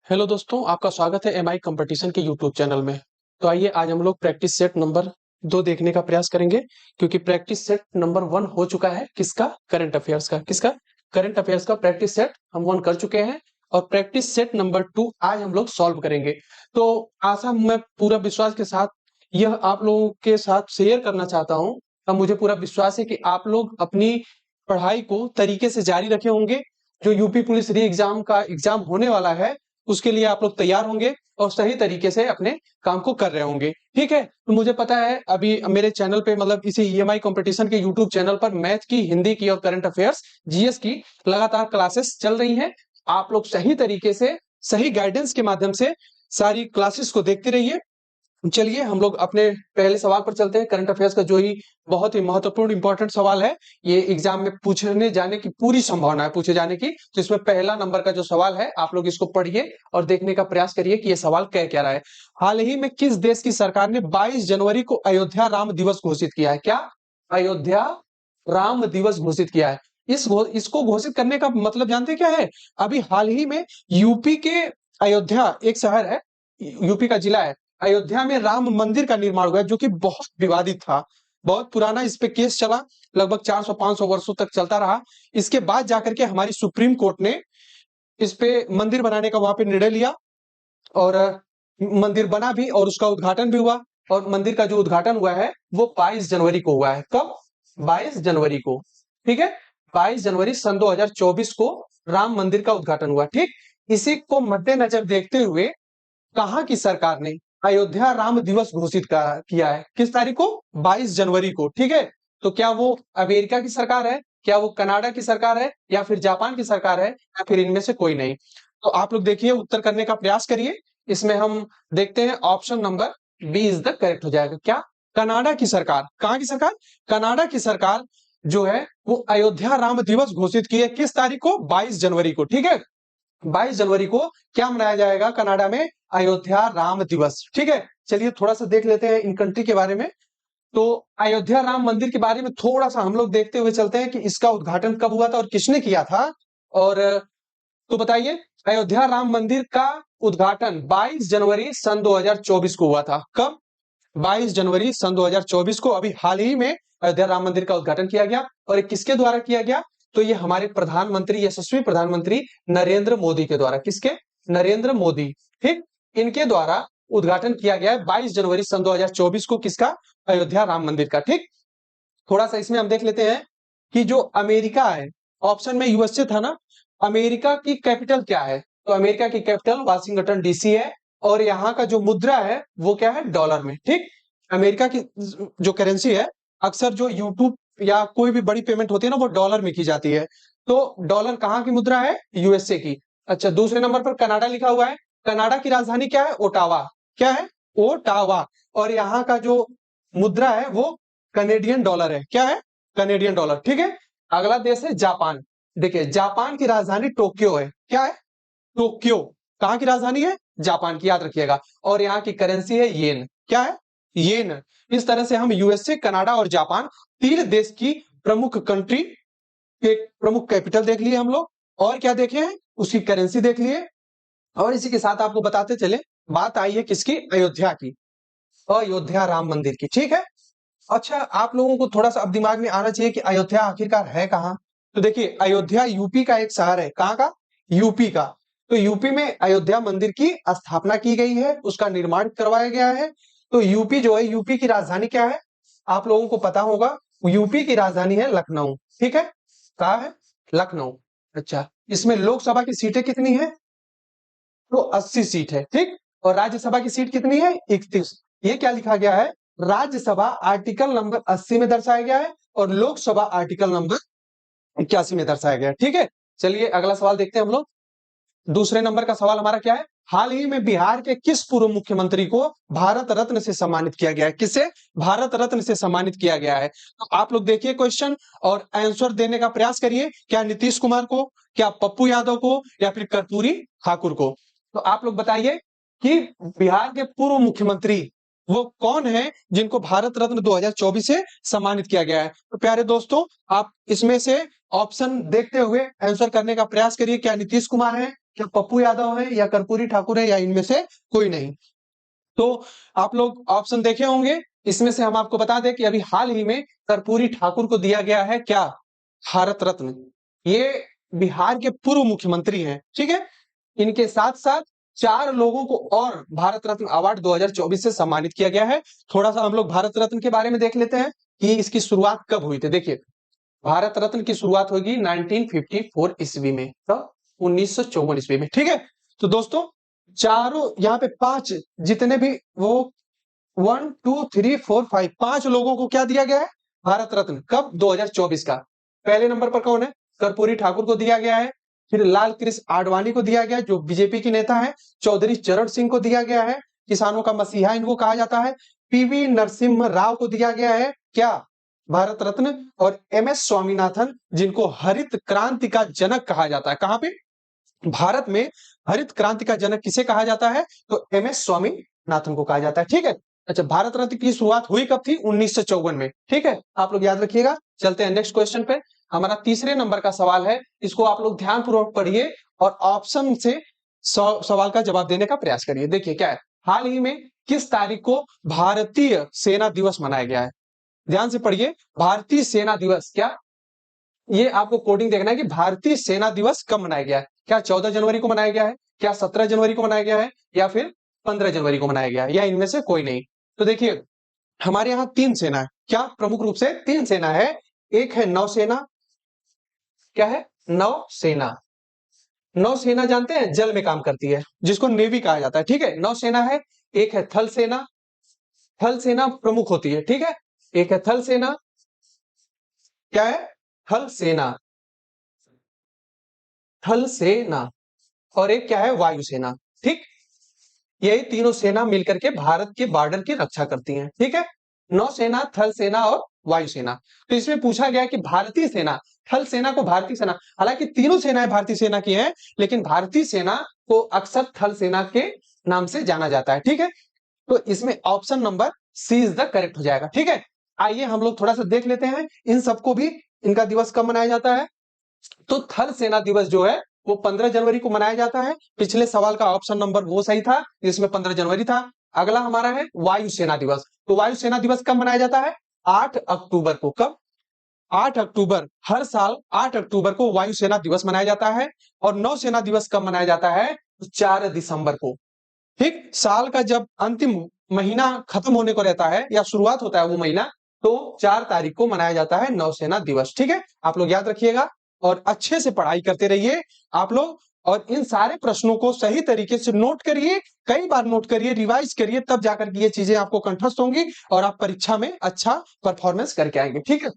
Hello दोस्तों, आपका स्वागत है एमआई कंपटीशन के यूट्यूब चैनल में। तो आइए आज हम लोग प्रैक्टिस सेट नंबर 2 देखने का प्रयास करेंगे, क्योंकि प्रैक्टिस सेट नंबर 1 हो चुका है। किसका? करंट अफेयर्स का। किसका? करंट अफेयर्स का प्रैक्टिस सेट हम 1 कर चुके हैं और प्रैक्टिस सेट नंबर 2 आज हम लोग सॉल्व करेंगे। तो आशा मैं पूरा विश्वास के साथ यह आप लोगों के साथ शेयर करना चाहता हूँ। अब मुझे पूरा विश्वास है कि आप लोग अपनी पढ़ाई को तरीके से जारी रखे होंगे। जो यूपी पुलिस री एग्जाम का एग्जाम होने वाला है, उसके लिए आप लोग तैयार होंगे और सही तरीके से अपने काम को कर रहे होंगे। ठीक है? तो मुझे पता है अभी मेरे चैनल पे मतलब इसी ईएमआई कंपटीशन के यूट्यूब चैनल पर मैथ की, हिंदी की और करंट अफेयर्स, जीएस की लगातार क्लासेस चल रही हैं। आप लोग सही तरीके से, सही गाइडेंस के माध्यम से सारी क्लासेस को देखते रहिए। चलिए हम लोग अपने पहले सवाल पर चलते हैं। करंट अफेयर्स का जो ही बहुत ही महत्वपूर्ण इंपॉर्टेंट सवाल है, ये एग्जाम में पूछने जाने की पूरी संभावना है पूछे जाने की। तो इसमें पहला नंबर का जो सवाल है, आप लोग इसको पढ़िए और देखने का प्रयास करिए कि ये सवाल कह क्या रहा है। हाल ही में किस देश की सरकार ने 22 जनवरी को अयोध्या राम दिवस घोषित किया है? क्या? अयोध्या राम दिवस घोषित किया है। इसको घोषित करने का मतलब जानते हैं क्या है? अभी हाल ही में यूपी के अयोध्या एक शहर है, यूपी का जिला है, अयोध्या में राम मंदिर का निर्माण हुआ है, जो कि बहुत विवादित था। बहुत पुराना इस पे केस चला, लगभग 400-500 वर्षों तक चलता रहा। इसके बाद जाकर के हमारी सुप्रीम कोर्ट ने इस पे मंदिर बनाने का वहां पे निर्णय लिया और मंदिर बना भी और उसका उद्घाटन भी हुआ। और मंदिर का जो उद्घाटन हुआ है वो 22 जनवरी को हुआ है। कब? 22 जनवरी को। ठीक है? 22 जनवरी सन 2024 को राम मंदिर का उद्घाटन हुआ। ठीक, इसी को मद्देनजर देखते हुए कहां की सरकार ने अयोध्या राम दिवस घोषित किया है? किस तारीख को? 22 जनवरी को। ठीक है? तो क्या वो अमेरिका की सरकार है, क्या वो कनाडा की सरकार है, या फिर जापान की सरकार है, या फिर इनमें से कोई नहीं? तो आप लोग देखिए, उत्तर करने का प्रयास करिए। इसमें हम देखते हैं option number B is the correct हो जाएगा। क्या? कनाडा की सरकार। कहां की सरकार? कनाडा की सरकार जो है वो अयोध्या राम दिवस घोषित की है। किस तारीख को? 22 जनवरी को। ठीक है? 22 जनवरी को क्या मनाया जाएगा कनाडा में? अयोध्या राम दिवस। ठीक है? चलिए थोड़ा सा देख लेते हैं इन कंट्री के बारे में। तो अयोध्या राम मंदिर के बारे में थोड़ा सा हम लोग देखते हुए चलते हैं कि इसका उद्घाटन कब हुआ था और किसने किया था। और तो बताइए, अयोध्या राम मंदिर का उद्घाटन 22 जनवरी सन 2024 को हुआ था। कब? 22 जनवरी सन 2024 को अभी हाल ही में अयोध्या राम मंदिर का उद्घाटन किया गया। और ये किसके द्वारा किया गया? तो ये हमारे प्रधानमंत्री, यशस्वी प्रधानमंत्री नरेंद्र मोदी के द्वारा। किसके? नरेंद्र मोदी। ठीक, इनके द्वारा उद्घाटन किया गया है 22 जनवरी सन 2024 को। किसका? अयोध्या राम मंदिर का। ठीक, थोड़ा सा इसमें हम देख लेते हैं कि जो अमेरिका है, ऑप्शन में यूएसए था ना, अमेरिका की कैपिटल क्या है? तो अमेरिका की कैपिटल वाशिंगटन डीसी है और यहाँ का जो मुद्रा है वो क्या है? डॉलर में। ठीक, अमेरिका की जो करेंसी है, अक्सर जो यूट्यूब या कोई भी बड़ी पेमेंट होती है ना, वो डॉलर में की जाती है। तो डॉलर कहाँ की मुद्रा है? यूएसए की। अच्छा, दूसरे नंबर पर कनाडा लिखा हुआ है। कनाडा की राजधानी क्या है? ओटावा। क्या है? ओटावा। और यहाँ का जो मुद्रा है वो कनेडियन डॉलर है। क्या है? Canadian dollar. ठीक है? अगला देश है जापान। देखिए, जापान की राजधानी टोक्यो है। क्या है? टोक्यो। कहां की राजधानी है? जापान की, याद रखिएगा। और यहाँ की करेंसी है येन। क्या है? येन। इस तरह से हम यूएसए, कनाडा और जापान, तीन देश की प्रमुख कंट्री के प्रमुख कैपिटल देख लिए हम लोग। और क्या देखे हैं? उसकी करेंसी देख लिए। और इसी के साथ आपको बताते चले, बात आई है किसकी? अयोध्या की, अयोध्या राम मंदिर की। ठीक है? अच्छा, आप लोगों को थोड़ा सा अब दिमाग में आना चाहिए कि अयोध्या आखिरकार है कहाँ। तो देखिए, अयोध्या यूपी का एक शहर है। कहाँ का? यूपी का। तो यूपी में अयोध्या मंदिर की स्थापना की गई है, उसका निर्माण करवाया गया है। तो यूपी जो है, यूपी की राजधानी क्या है? आप लोगों को पता होगा, यूपी की राजधानी है लखनऊ। ठीक है? कहाँ है? लखनऊ। अच्छा, इसमें लोकसभा की सीटें कितनी है? तो 80 सीट है। ठीक, और राज्यसभा की सीट कितनी है? 31। ये क्या लिखा गया है? राज्यसभा आर्टिकल नंबर 80 में दर्शाया गया है और लोकसभा आर्टिकल नंबर 81 में दर्शाया गया है। ठीक है? चलिए अगला सवाल देखते हैं हम लोग। दूसरे नंबर का सवाल हमारा क्या है? हाल ही में बिहार के किस पूर्व मुख्यमंत्री को भारत रत्न से सम्मानित किया गया है? किससे? भारत रत्न से सम्मानित किया गया है। तो आप लोग देखिए क्वेश्चन और आंसर देने का प्रयास करिए। क्या नीतीश कुमार को, क्या पप्पू यादव को, या फिर कर्पूरी ठाकुर को? तो आप लोग बताइए कि बिहार के पूर्व मुख्यमंत्री वो कौन है जिनको भारत रत्न 2024 से सम्मानित किया गया है? तो प्यारे दोस्तों, आप इसमें से ऑप्शन देखते हुए आंसर करने का प्रयास करिए। क्या नीतीश कुमार है, क्या पप्पू यादव है या कर्पूरी ठाकुर है या इनमें से कोई नहीं? तो आप लोग ऑप्शन देखे होंगे, इसमें से हम आपको बता दें कि अभी हाल ही में कर्पूरी ठाकुर को दिया गया है क्या, भारत रत्न। ये बिहार के पूर्व मुख्यमंत्री हैं, ठीक है। इनके साथ साथ 4 लोगों को और भारत रत्न अवार्ड 2024 से सम्मानित किया गया है। थोड़ा सा हम लोग भारत रत्न के बारे में देख लेते हैं कि इसकी शुरुआत कब हुई थी। देखिए, भारत रत्न की शुरुआत होगी 1954 ईस्वी में, तो 1954 ईस्वी में, ठीक है। तो दोस्तों, चारों यहाँ पे 5 जितने भी वो 1 2 3 4 5 5 लोगों को क्या दिया गया है, भारत रत्न। कब? 2024 का। पहले नंबर पर कौन है? कर्पूरी ठाकुर को दिया गया है। फिर लाल कृष्ण आडवाणी को दिया गया है, जो बीजेपी के नेता है। चौधरी चरण सिंह को दिया गया है, किसानों का मसीहा इनको कहा जाता है। पीवी नरसिम्हा राव को दिया गया है क्या, भारत रत्न। और एमएस स्वामीनाथन, जिनको हरित क्रांति का जनक कहा जाता है। कहां पे? भारत में हरित क्रांति का जनक किसे कहा जाता है? तो एमएस स्वामीनाथन को कहा जाता है, ठीक है। अच्छा, भारत रत्न की शुरुआत हुई कब थी? 1954 में, ठीक है। आप लोग याद रखिएगा। चलते हैं नेक्स्ट क्वेश्चन पे। हमारा तीसरे नंबर का सवाल है, इसको आप लोग ध्यानपूर्वक पढ़िए और ऑप्शन से सवाल का जवाब देने का प्रयास करिए। देखिए क्या है, हाल ही में किस तारीख को भारतीय सेना दिवस मनाया गया है? ध्यान से पढ़िए, भारतीय सेना दिवस। क्या ये आपको कोडिंग देखना है कि भारतीय सेना दिवस कब मनाया गया है? क्या 14 जनवरी को मनाया गया है, क्या 17 जनवरी को मनाया गया है, या फिर 15 जनवरी को मनाया गया है, या इनमें से कोई नहीं? तो देखिए, हमारे यहाँ 3 सेना है। क्या? प्रमुख रूप से 3 सेना है। एक है नौसेना। क्या है? नौसेना। नौसेना जानते हैं, जल में काम करती है, जिसको नेवी कहा जाता है, ठीक है। नौसेना है। एक है थल सेना। थल सेना प्रमुख होती है, ठीक है। एक है थल सेना। क्या है? थल सेना। थल सेना। और एक क्या है? वायुसेना, ठीक। यही तीनों सेना मिलकर के भारत के बॉर्डर की रक्षा करती हैं, ठीक है। नौसेना, थल सेना और वायुसेना। तो इसमें पूछा गया कि भारतीय सेना, थल सेना को भारतीय सेना, हालांकि तीनों सेनाएं भारतीय सेना की हैं, लेकिन भारतीय सेना को अक्सर थल सेना के नाम से जाना जाता है, ठीक है। तो इसमें option number C is the correct हो जाएगा, ठीक है। आइए हम लोग थोड़ा सा देख लेते हैं इन सबको भी, इनका दिवस कब मनाया जाता है। तो थल सेना दिवस जो है वो 15 जनवरी को मनाया जाता है। पिछले सवाल का ऑप्शन नंबर वो सही था, जिसमें 15 जनवरी था। अगला हमारा है वायुसेना दिवस। तो वायुसेना दिवस कब मनाया जाता है? 8 अक्टूबर को। कब? 8 अक्टूबर। हर साल 8 अक्टूबर को वायुसेना दिवस मनाया जाता है। और नौसेना दिवस कब मनाया जाता है? 4 दिसंबर को, ठीक। साल का जब अंतिम महीना खत्म होने को रहता है या शुरुआत होता है वो महीना, तो 4 तारीख को मनाया जाता है नौसेना दिवस, ठीक है। आप लोग याद रखिएगा और अच्छे से पढ़ाई करते रहिए आप लोग। और इन सारे प्रश्नों को सही तरीके से नोट करिए, कई बार नोट करिए, रिवाइज करिए, तब जाकर के ये चीजें आपको कंठस्थ होंगी और आप परीक्षा में अच्छा परफॉर्मेंस करके आएंगे, ठीक है।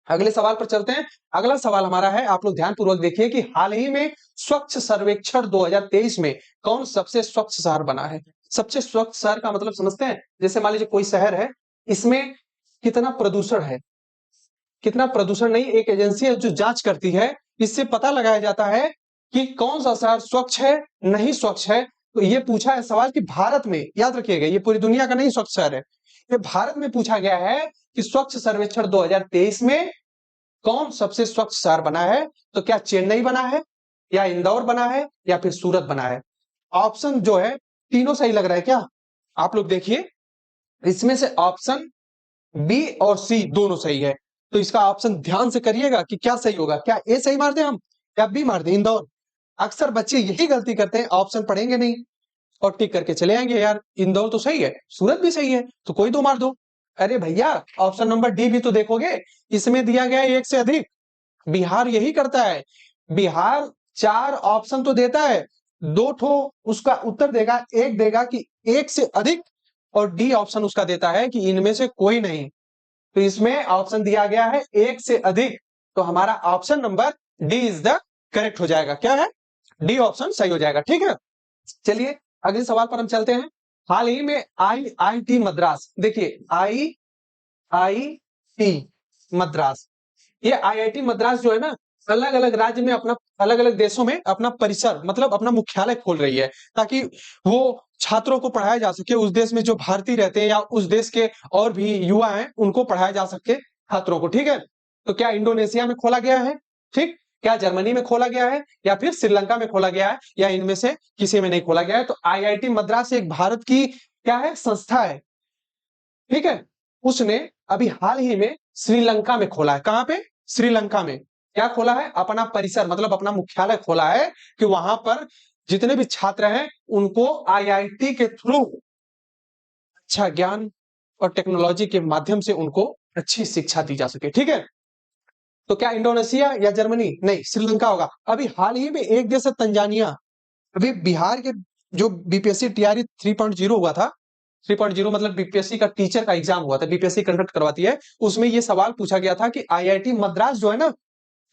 अगले सवाल पर चलते हैं। अगला सवाल हमारा है, आप लोग ध्यानपूर्वक देखिए कि हाल ही में स्वच्छ सर्वेक्षण 2023 में कौन सबसे स्वच्छ शहर बना है। सबसे स्वच्छ शहर का मतलब समझते हैं? जैसे मान लीजिए कोई शहर है, इसमें कितना प्रदूषण है, कितना प्रदूषण नहीं, एक एजेंसी है जो जांच करती है, इससे पता लगाया जाता है कि कौन सा शहर स्वच्छ है, नहीं स्वच्छ है। तो ये पूछा है सवाल कि भारत में, याद रखिएगा ये पूरी दुनिया का नहीं स्वच्छ शहर है, ये भारत में पूछा गया है कि स्वच्छ सर्वेक्षण 2023 में कौन सबसे स्वच्छ शहर बना है। तो क्या चेन्नई बना है, या इंदौर बना है, या फिर सूरत बना है? ऑप्शन जो है तीनों सही लग रहा है क्या? आप लोग देखिए, इसमें से ऑप्शन बी और सी दोनों सही है। तो इसका ऑप्शन ध्यान से करिएगा कि क्या सही होगा। क्या ए सही मार दें हम, या बी मार दें, इंदौर? अक्सर बच्चे यही गलती करते हैं, ऑप्शन पढ़ेंगे नहीं और टिक करके चले आएंगे, यार इंदौर तो सही है, सूरत भी सही है, तो कोई दो मार दो। अरे भैया, ऑप्शन नंबर डी भी तो देखोगे, इसमें दिया गया है 1 से अधिक। बिहार यही करता है, बिहार 4 ऑप्शन तो देता है, 2 ठो उसका उत्तर देगा, एक देगा कि 1 से अधिक, और डी ऑप्शन उसका देता है कि इनमें से कोई नहीं। तो इसमें ऑप्शन दिया गया है 1 से अधिक, तो हमारा option number D is the correct हो जाएगा। क्या है? डी ऑप्शन सही हो जाएगा, ठीक है। चलिए अगले सवाल पर हम चलते हैं। हाल ही में आईआईटी मद्रास, देखिए आईआईटी मद्रास, ये आईआईटी मद्रास जो है ना, अलग अलग राज्य में अपना, अलग अलग देशों में अपना परिसर, मतलब अपना मुख्यालय खोल रही है, ताकि वो छात्रों को पढ़ाया जा सके, उस देश में जो भारतीय रहते हैं या उस देश के और भी युवा हैं उनको पढ़ाया जा सके छात्रों को, ठीक है। तो क्या इंडोनेशिया में खोला गया है, ठीक। क्या जर्मनी में खोला गया है या फिर श्रीलंका में खोला गया है या इनमें से किसी में नहीं खोला गया है? तो आईआईटी मद्रास एक भारत की क्या है, संस्था है, ठीक है। उसने अभी हाल ही में श्रीलंका में खोला है। कहां पे? श्रीलंका में। क्या खोला है? अपना परिसर, मतलब अपना मुख्यालय खोला है कि वहां पर जितने भी छात्र हैं उनको आईआईटी के थ्रू अच्छा ज्ञान और टेक्नोलॉजी के माध्यम से उनको अच्छी शिक्षा दी जा सके, ठीक है। तो क्या इंडोनेशिया या जर्मनी? नहीं, श्रीलंका होगा। अभी हाल ही में एक देश है तंजानिया। अभी बिहार के जो बीपीएससी टीआरई 3.0 हुआ था, 3.0 मतलब बीपीएससी का टीचर का एग्जाम हुआ था, बीपीएससी कंडक्ट करवाती है, उसमें ये सवाल पूछा गया था कि आईआईटी मद्रास जो है ना,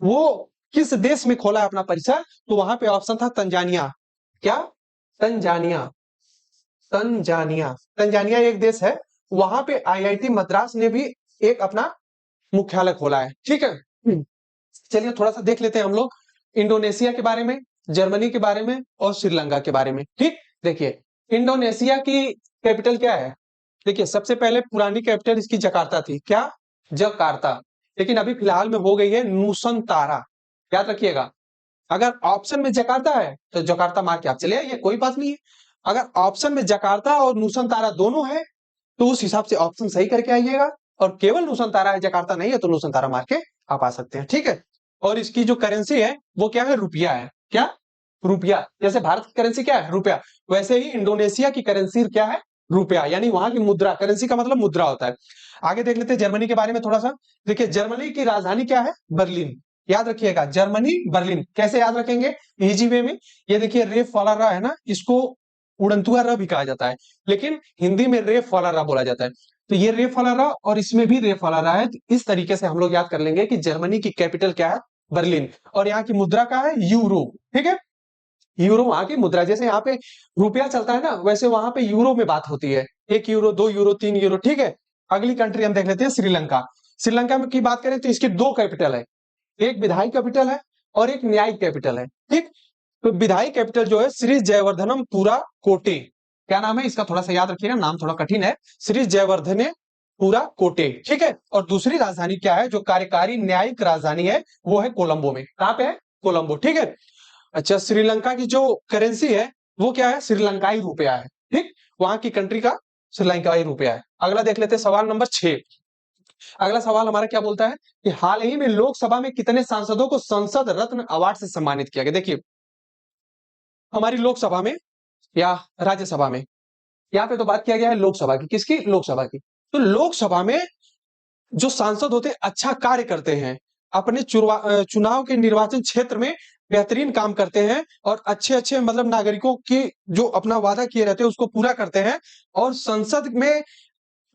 वो किस देश में खोला है अपना परिसर? तो वहां पे ऑप्शन था तंजानिया। क्या? तंजानिया। तंजानिया, तंजानिया एक देश है, वहां पे आईआईटी मद्रास ने भी एक अपना मुख्यालय खोला है, ठीक है। चलिए थोड़ा सा देख लेते हैं हम लोग इंडोनेशिया के बारे में, जर्मनी के बारे में और श्रीलंका के बारे में, ठीक। देखिए इंडोनेशिया की कैपिटल क्या है? देखिए सबसे पहले पुरानी कैपिटल इसकी जकार्ता थी। क्या? जकार्ता। लेकिन अभी फिलहाल में हो गई है नूसनतारा। याद रखिएगा, अगर ऑप्शन में जकार्ता है तो जकार्ता मार के आप चले आइए, कोई बात नहीं है। अगर ऑप्शन में जकार्ता और नूसनतारा दोनों है तो उस हिसाब से ऑप्शन सही करके आइएगा, और केवल नूसनतारा है, जकार्ता नहीं है, तो नूसनतारा मार के आप आ सकते हैं, ठीक है। और इसकी जो करेंसी है वो क्या है? रुपया है। क्या? रुपया। जैसे भारत की करेंसी क्या है? रुपया, वैसे ही इंडोनेशिया की करेंसी क्या है? रुपया, यानी वहां की मुद्रा। करेंसी का मतलब मुद्रा होता है। आगे देख लेते हैं जर्मनी के बारे में थोड़ा सा। देखिए जर्मनी की राजधानी क्या है? बर्लिन। याद रखिएगा, जर्मनी बर्लिन। कैसे याद रखेंगे? इजी वे में। ये देखिए रेफ वाला र है ना, इसको उड़नतुआ र भी कहा जाता है, लेकिन हिंदी में रेफ वाला र बोला जाता है। तो ये रेफ वाला र और इसमें भी रेफ वाला र है। तो इस तरीके से हम लोग याद कर लेंगे कि जर्मनी की कैपिटल क्या है? बर्लिन। और यहाँ की मुद्रा क्या है? यूरो, ठीक है। यूरो वहां की मुद्रा। जैसे यहाँ पे रुपया चलता है ना, वैसे वहां पे यूरो में बात होती है। 1 यूरो, 2 यूरो, 3 यूरो, ठीक है। अगली कंट्री हम देख लेते हैं श्रीलंका। श्रीलंका में की बात करें तो इसकी दो कैपिटल है, एक विधायी कैपिटल है और एक न्यायिक कैपिटल है, ठीक। तो विधायी कैपिटल जो है श्री जयवर्धनम पुरा कोटे। क्या नाम है इसका? थोड़ा सा याद रखिएगा, नाम थोड़ा कठिन है। श्री जयवर्धने पुरा कोटे, ठीक है। और दूसरी राजधानी क्या है, जो कार्यकारी न्यायिक राजधानी है, वो है कोलंबो में। कहां पे है? कोलंबो, ठीक है। अच्छा, श्रीलंका की जो करेंसी है वो क्या है? श्रीलंकाई रुपया है, ठीक। वहां की कंट्री का श्रीलंकाई रुपया है। अगला देख लेते हैं, सवाल नंबर 6। अगला सवाल हमारा क्या बोलता है कि हाल ही में लोकसभा में कितने सांसदों को संसद रत्न अवार्ड से सम्मानित किया गया? देखिए हमारी लोकसभा में या राज्यसभा में, यहाँ पे तो बात किया गया है लोकसभा की। किसकी? लोकसभा की। तो लोकसभा में जो सांसद होते हैं अच्छा कार्य करते हैं, अपने चुनाव के निर्वाचन क्षेत्र में बेहतरीन काम करते हैं और अच्छे अच्छे मतलब नागरिकों की जो अपना वादा किए रहते हैं उसको पूरा करते हैं। और संसद में,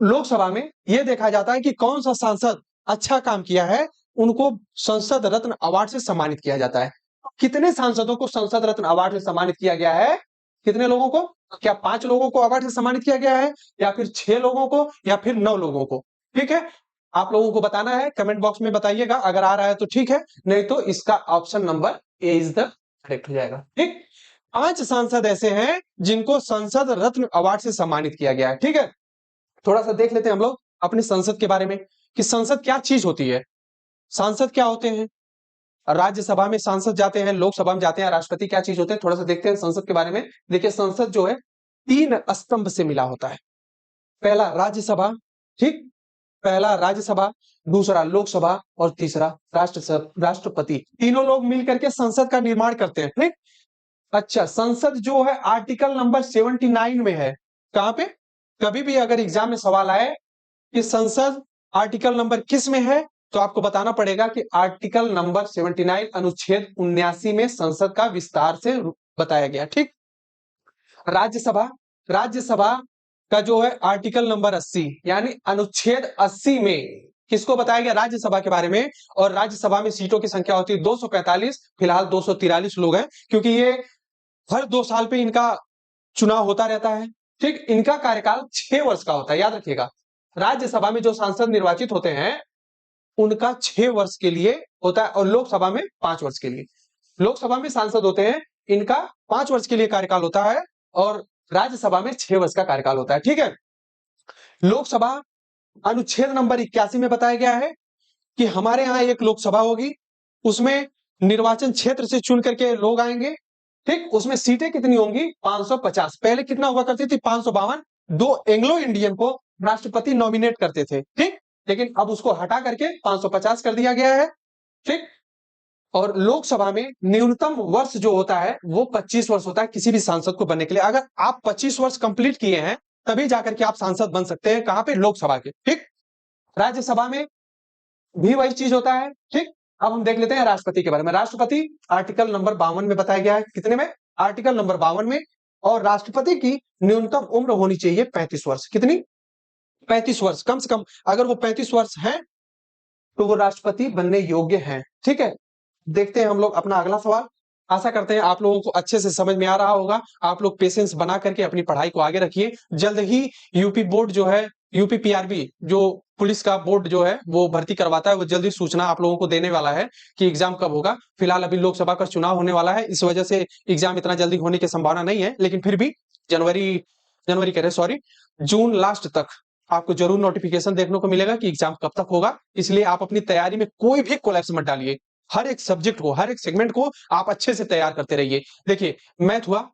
लोकसभा में यह देखा जाता है कि कौन सा सांसद अच्छा काम किया है, उनको संसद रत्न अवार्ड से सम्मानित किया जाता है। कितने सांसदों को संसद रत्न अवार्ड से सम्मानित किया गया है? कितने लोगों को? क्या 5 लोगों को अवार्ड से सम्मानित किया गया है, या फिर 6 लोगों को, या फिर 9 लोगों को? ठीक है, आप लोगों को बताना है, कमेंट बॉक्स में बताइएगा। अगर आ रहा है तो ठीक है, नहीं तो इसका option number A is the correct हो जाएगा, ठीक। 5 सांसद ऐसे हैं जिनको संसद रत्न अवार्ड से सम्मानित किया गया है, ठीक है। थोड़ा सा देख लेते हैं हम लोग अपनी संसद के बारे में कि संसद क्या चीज होती है। सांसद क्या होते हैं? राज्यसभा में सांसद जाते हैं, लोकसभा में जाते हैं, राष्ट्रपति क्या चीज होते हैं? थोड़ा सा देखते हैं संसद के बारे में। देखिए संसद जो है 3 स्तंभ से मिला होता है। पहला राज्यसभा, ठीक, पहला राज्यसभा, दूसरा लोकसभा और तीसरा राष्ट्रपति। तीनों लोग मिलकर के संसद का निर्माण करते हैं, ठीक। अच्छा, संसद जो है आर्टिकल नंबर 79 में है। कहां पे? कभी भी अगर एग्जाम में सवाल आए कि संसद आर्टिकल नंबर किस में है, तो आपको बताना पड़ेगा कि आर्टिकल नंबर 79 अनुच्छेद 79 में संसद का विस्तार से बताया गया, ठीक। राज्यसभा, राज्यसभा का जो है आर्टिकल नंबर 80 यानी अनुच्छेद 80 में किसको बताया गया? राज्यसभा के बारे में। और राज्यसभा में सीटों की संख्या होती है 245, फिलहाल 243 लोग हैं, क्योंकि ये हर 2 साल पे इनका चुनाव होता रहता है, ठीक। इनका कार्यकाल 6 वर्ष का होता है, याद रखिएगा। राज्यसभा में जो सांसद निर्वाचित होते हैं उनका 6 वर्ष के लिए होता है, और लोकसभा में 5 वर्ष के लिए। लोकसभा में सांसद होते हैं, इनका 5 वर्ष के लिए कार्यकाल होता है, और राज्यसभा में 6 वर्ष का कार्यकाल होता है, ठीक है। लोकसभा अनुच्छेद नंबर 81 में बताया गया है कि हमारे यहां एक लोकसभा होगी, उसमें निर्वाचन क्षेत्र से चुन करके लोग आएंगे, ठीक। उसमें सीटें कितनी होंगी? 550। पहले कितना हुआ करती थी? 552। 2 एंग्लो इंडियन को राष्ट्रपति नॉमिनेट करते थे, ठीक। लेकिन अब उसको हटा करके 550 कर दिया गया है, ठीक। और लोकसभा में न्यूनतम वर्ष जो होता है वो 25 वर्ष होता है किसी भी सांसद को बनने के लिए। अगर आप 25 वर्ष कंप्लीट किए हैं तभी जाकर के आप सांसद बन सकते हैं। कहां पे? लोकसभा के, ठीक। राज्यसभा में भी वही चीज होता है, ठीक। अब हम देख लेते हैं राष्ट्रपति के बारे में। राष्ट्रपति आर्टिकल नंबर 52 में बताया गया है। कितने में? आर्टिकल नंबर 52 में। और राष्ट्रपति की न्यूनतम उम्र होनी चाहिए 35 वर्ष। कितनी? 35 वर्ष कम से कम। अगर वो 35 वर्ष है तो वो राष्ट्रपति बनने योग्य हैं, ठीक है। देखते हैं हम लोग अपना अगला सवाल। आशा करते हैं आप लोगों को अच्छे से समझ में आ रहा होगा। आप लोग पेशेंस बना करके अपनी पढ़ाई को आगे रखिए। जल्द ही यूपी बोर्ड जो है, यूपी पीआरबी जो पुलिस का बोर्ड जो है वो भर्ती करवाता है, वो जल्दी सूचना आप लोगों को देने वाला है कि एग्जाम कब होगा। फिलहाल अभी लोकसभा का चुनाव होने वाला है, इस वजह से एग्जाम इतना जल्दी होने की संभावना नहीं है, लेकिन फिर भी जनवरी कह रहे सॉरी, जून लास्ट तक आपको जरूर नोटिफिकेशन देखने को मिलेगा कि एग्जाम कब तक होगा। इसलिए आप अपनी तैयारी में कोई भी कोलैप्स मत डालिए। हर एक सब्जेक्ट को, हर एक सेगमेंट को आप अच्छे से तैयार करते रहिए। देखिए मैथ हुआ,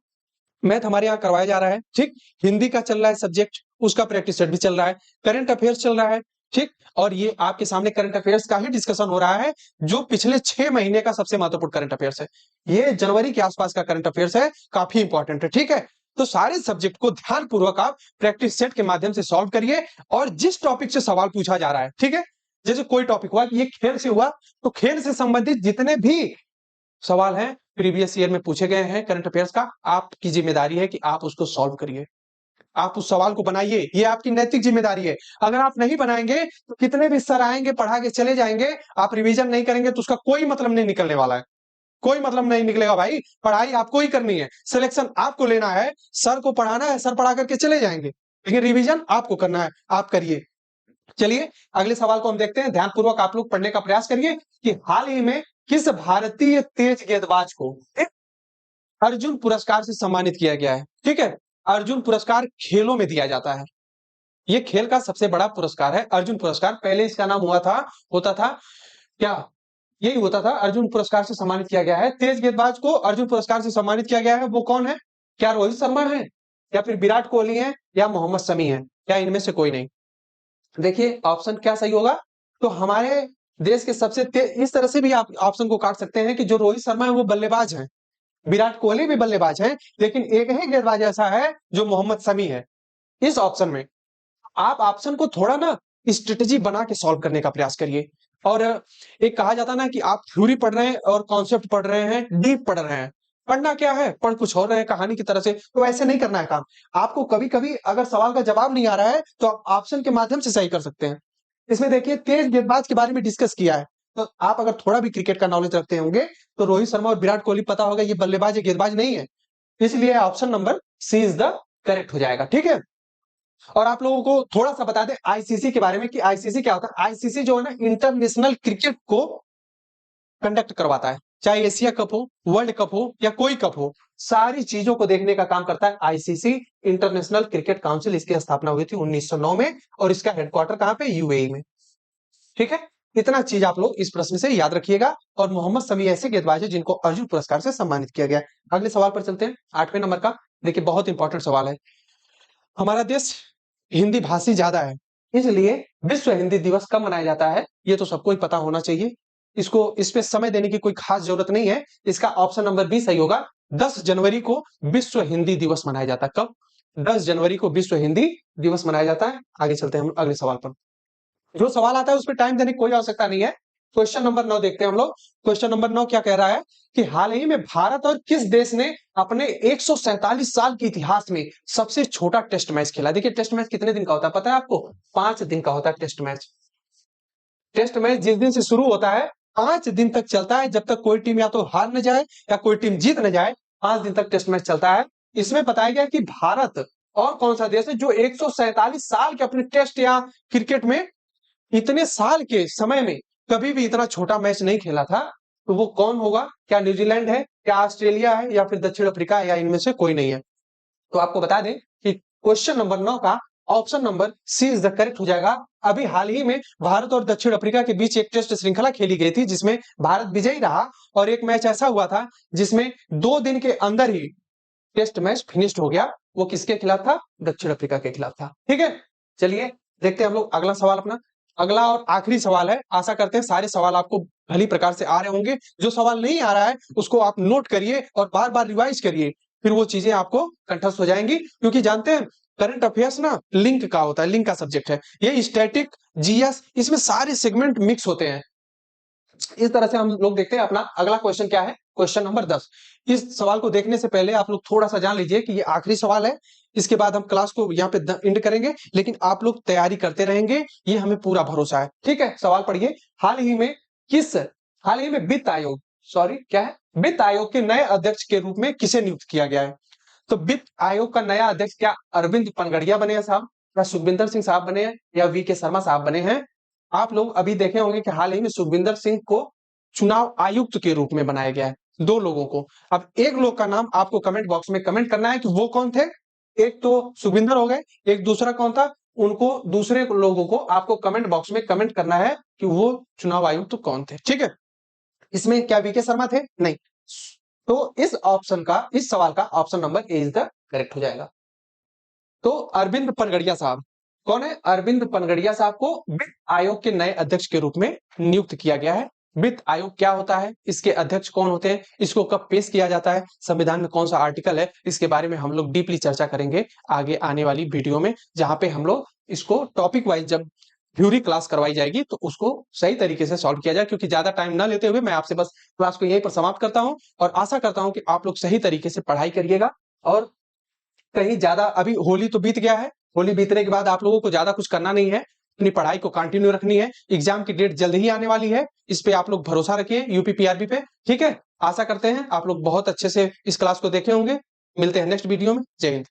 मैथ हमारे यहाँ करवाया जा रहा है, ठीक। हिंदी का चल रहा है सब्जेक्ट, उसका प्रैक्टिस सेट भी चल रहा है। करंट अफेयर्स चल रहा है, ठीक। और ये आपके सामने करंट अफेयर्स का ही डिस्कशन हो रहा है, जो पिछले 6 महीने का सबसे महत्वपूर्ण करंट अफेयर्स है। ये जनवरी के आसपास का करंट अफेयर्स है, काफी इंपॉर्टेंट है, ठीक है। तो सारे सब्जेक्ट को ध्यानपूर्वक आप प्रैक्टिस सेट के माध्यम से सॉल्व करिए। और जिस टॉपिक से सवाल पूछा जा रहा है, ठीक है, जैसे कोई टॉपिक हुआ कि ये खेल से हुआ, तो खेल से संबंधित जितने भी सवाल हैं प्रीवियस ईयर में पूछे गए हैं करंट अफेयर्स का, आपकी जिम्मेदारी है कि आप उसको सॉल्व करिए। आप उस सवाल को बनाइए, ये आपकी नैतिक जिम्मेदारी है। अगर आप नहीं बनाएंगे तो कितने भी सर आएंगे, पढ़ा के चले जाएंगे, आप रिवीजन नहीं करेंगे तो उसका कोई मतलब नहीं निकलने वाला है। कोई मतलब नहीं निकलेगा भाई। पढ़ाई आपको ही करनी है, सिलेक्शन आपको लेना है। सर को पढ़ाना है, सर पढ़ा करके चले जाएंगे, लेकिन रिवीजन आपको करना है, आप करिए। चलिए अगले सवाल को हम देखते हैं। ध्यानपूर्वक आप लोग पढ़ने का प्रयास करिए कि हाल ही में किस भारतीय तेज गेंदबाज को अर्जुन पुरस्कार से सम्मानित किया गया है, ठीक है। अर्जुन पुरस्कार खेलों में दिया जाता है, ये खेल का सबसे बड़ा पुरस्कार है अर्जुन पुरस्कार। पहले इसका नाम होता था क्या? यही होता था, अर्जुन पुरस्कार से सम्मानित किया गया है। तेज गेंदबाज को अर्जुन पुरस्कार से सम्मानित किया गया है, वो कौन है? क्या रोहित शर्मा है, या फिर विराट कोहली है, या मोहम्मद शमी है, क्या इनमें से कोई नहीं? देखिए ऑप्शन क्या सही होगा। तो हमारे देश के सबसे इस तरह से भी आप ऑप्शन को काट सकते हैं कि जो रोहित शर्मा है वो बल्लेबाज है, विराट कोहली भी बल्लेबाज है, लेकिन एक ही गेंदबाज ऐसा है जो मोहम्मद शमी है इस ऑप्शन में। आप ऑप्शन को थोड़ा ना स्ट्रेटेजी बना के सॉल्व करने का प्रयास करिए। और एक कहा जाता ना कि आप थ्योरी पढ़ रहे हैं और कॉन्सेप्ट पढ़ रहे हैं, डीप पढ़ रहे हैं। पढ़ना क्या है, पढ़ कुछ और रहे हैं कहानी की तरह से, तो ऐसे नहीं करना है काम। आपको कभी कभी अगर सवाल का जवाब नहीं आ रहा है तो आप ऑप्शन के माध्यम से सही कर सकते हैं। इसमें देखिए तेज गेंदबाज के बारे में डिस्कस किया है, तो आप अगर थोड़ा भी क्रिकेट का नॉलेज रखते होंगे तो रोहित शर्मा और विराट कोहली पता होगा ये बल्लेबाज है, गेंदबाज नहीं है। इसलिए option number C is the correct हो जाएगा, ठीक है। और आप लोगों को थोड़ा सा बता दें आईसीसी के बारे में कि आईसीसी क्या होता है। आईसीसी जो है ना इंटरनेशनल क्रिकेट को कंडक्ट करवाता है, चाहे एशिया कप हो, वर्ल्ड कप हो, या कोई कप हो, सारी चीजों को देखने का काम करता है आईसीसी, इंटरनेशनल क्रिकेट काउंसिल। इसकी स्थापना हुई थी 1909 में, और इसका हेडक्वार्टर कहां पे? यूएई में, ठीक है। इतना चीज आप लोग इस प्रश्न से याद रखिएगा। और मोहम्मद शमी ऐसे गेंदबाज है जिनको अर्जुन पुरस्कार से सम्मानित किया गया। अगले सवाल पर चलते हैं, 8वें नंबर का। देखिए बहुत इंपॉर्टेंट सवाल है। हमारा देश हिंदी भाषी ज्यादा है, इसलिए विश्व हिंदी दिवस कब मनाया जाता है ये तो सबको ही पता होना चाहिए। इसको इस पे समय देने की कोई खास जरूरत नहीं है। इसका ऑप्शन नंबर बी सही होगा। 10 जनवरी को विश्व हिंदी दिवस मनाया जाता है। कब? 10 जनवरी को विश्व हिंदी दिवस मनाया जाता है। आगे चलते हैं हम अगले सवाल पर। जो सवाल आता है उस पर टाइम देने की कोई आवश्यकता नहीं है। क्वेश्चन नंबर 9 देखते हैं हम लोग। क्वेश्चन नंबर 9 क्या कह रहा है कि हाल ही में भारत और किस देश ने अपने 147 साल के इतिहास में सबसे छोटा टेस्ट मैच खेला? देखिए टेस्ट मैच कितने दिन का होता है पता है आपको? 5 दिन का होता है टेस्ट मैच। टेस्ट मैच जिस दिन से शुरू होता है 5 दिन तक चलता है, जब तक कोई टीम या तो हार न जाए या कोई टीम जीत न जाए, 5 दिन तक टेस्ट मैच चलता है। इसमें बताया गया कि भारत और कौन सा देश है जो 147 साल के अपने टेस्ट या क्रिकेट में इतने साल के समय में कभी भी इतना छोटा मैच नहीं खेला था। तो वो कौन होगा? क्या न्यूजीलैंड है, क्या ऑस्ट्रेलिया है, या फिर दक्षिण अफ्रीका है, या इनमें से कोई नहीं है? तो आपको बता दें कि क्वेश्चन नंबर 9 का option number C is the correct हो जाएगा। अभी हाल ही में भारत और दक्षिण अफ्रीका के बीच एक टेस्ट श्रृंखला खेली गई थी जिसमें भारत विजयी रहा, और एक मैच ऐसा हुआ था जिसमें 2 दिन के अंदर ही टेस्ट मैच फिनिश्ड हो गया। वो किसके खिलाफ था? दक्षिण अफ्रीका के खिलाफ था। ठीक है, चलिए देखते हैं हम लोग अगला सवाल अपना। अगला और आखिरी सवाल है। आशा करते हैं सारे सवाल आपको भली प्रकार से आ रहे होंगे। जो सवाल नहीं आ रहा है उसको आप नोट करिए और बार बार रिवाइज करिए, फिर वो चीजें आपको कंठस्थ हो जाएंगी। क्योंकि जानते हैं करंट अफेयर्स ना लिंक का होता है, लिंक का सब्जेक्ट है ये। स्टैटिक, जीएस, इसमें सारे सेगमेंट मिक्स होते हैं। इस तरह से हम लोग देखते हैं। अपना अगला क्वेश्चन क्या है? Question number 10। इस सवाल को देखने से पहले आप लोग थोड़ा सा जान लीजिए कि ये आखिरी सवाल है। इसके बाद हम क्लास को यहाँ पे एंड करेंगे, लेकिन आप लोग तैयारी करते रहेंगे, ये हमें पूरा भरोसा है। ठीक है, सवाल पढ़िए। हाल ही में वित्त आयोग, सॉरी क्या है, वित्त आयोग के नए अध्यक्ष के रूप में किसे नियुक्त किया गया है? तो वित्त आयोग का नया अध्यक्ष क्या अरविंद पनगड़िया बने हैं साहब, या सुखविंदर सिंह साहब बने हैं, या वीके शर्मा साहब बने हैं? आप लोग अभी देखे होंगे कि हाल ही में सुखविंदर सिंह को चुनाव आयुक्त के रूप में बनाया गया है, 2 लोगों को। अब एक लोग का नाम आपको कमेंट बॉक्स में कमेंट करना है कि वो कौन थे। एक तो सुखविंदर हो गए, एक दूसरा कौन था? उनको दूसरे लोगों को आपको कमेंट बॉक्स में कमेंट करना है कि वो चुनाव आयुक्त कौन थे। ठीक है, इसमें क्या वीके शर्मा थे? नहीं। तो इस सवाल का option number A is the correct हो जाएगा। तो अरविंद पनगड़िया साहब कौन है? अरविंद पनगड़िया साहब को वित्त आयोग के नए अध्यक्ष के रूप में नियुक्त किया गया है। वित्त आयोग क्या होता है, इसके अध्यक्ष कौन होते हैं, इसको कब पेश किया जाता है, संविधान में कौन सा आर्टिकल है, इसके बारे में हम लोग डीपली चर्चा करेंगे आगे आने वाली वीडियो में, जहां पे हम लोग इसको टॉपिक वाइज जब थ्योरी क्लास करवाई जाएगी तो उसको सही तरीके से सॉल्व किया जाए। क्योंकि ज्यादा टाइम ना लेते हुए मैं आपसे बस क्लास को यहीं पर समाप्त करता हूं, और आशा करता हूं कि आप लोग सही तरीके से पढ़ाई करिएगा। और कहीं ज्यादा, अभी होली तो बीत गया है, होली बीतने के बाद आप लोगों को ज्यादा कुछ करना नहीं है, अपनी पढ़ाई को कंटिन्यू रखनी है। एग्जाम की डेट जल्द ही आने वाली है, इस पे आप लोग भरोसा रखिए यूपीपीआरबी पे। ठीक है, आशा करते हैं आप लोग बहुत अच्छे से इस क्लास को देखे होंगे। मिलते हैं नेक्स्ट वीडियो में। जय हिंद।